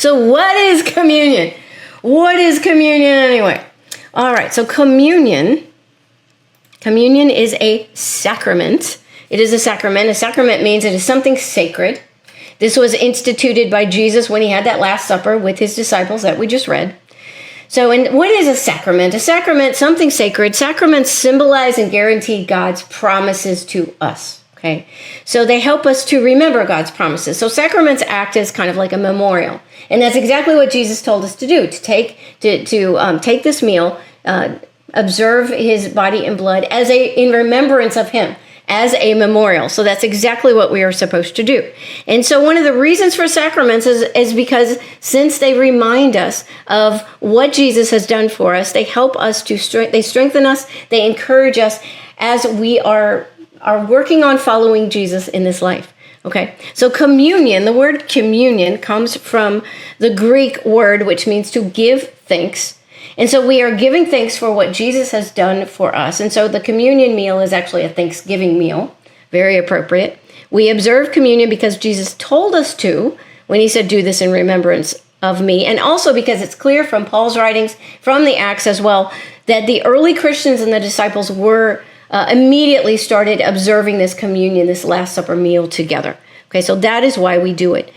So what is communion? What is communion anyway? All right, so communion is a sacrament. It is a sacrament. A sacrament means it is something sacred. This was instituted by Jesus when he had that Last Supper with his disciples that we just read. So, and what is a sacrament? A sacrament, something sacred. Sacraments symbolize and guarantee God's promises to us. Okay, so they help us to remember God's promises. So sacraments act as kind of like a memorial, and that's exactly what Jesus told us to do: to take this meal, observe his body and blood in remembrance of him, as a memorial. So that's exactly what we are supposed to do. And so one of the reasons for sacraments is because since they remind us of what Jesus has done for us, they help us they strengthen us, they encourage us as we are working on following Jesus in this life. Okay, so communion, the word communion comes from the Greek word, which means to give thanks. And so we are giving thanks for what Jesus has done for us. And so the communion meal is actually a Thanksgiving meal, very appropriate. We observe communion because Jesus told us to when he said, do this in remembrance of me. And also because it's clear from Paul's writings, from the Acts as well, that the early Christians and the disciples were immediately started observing this communion, this Last Supper meal together. Okay, so that is why we do it.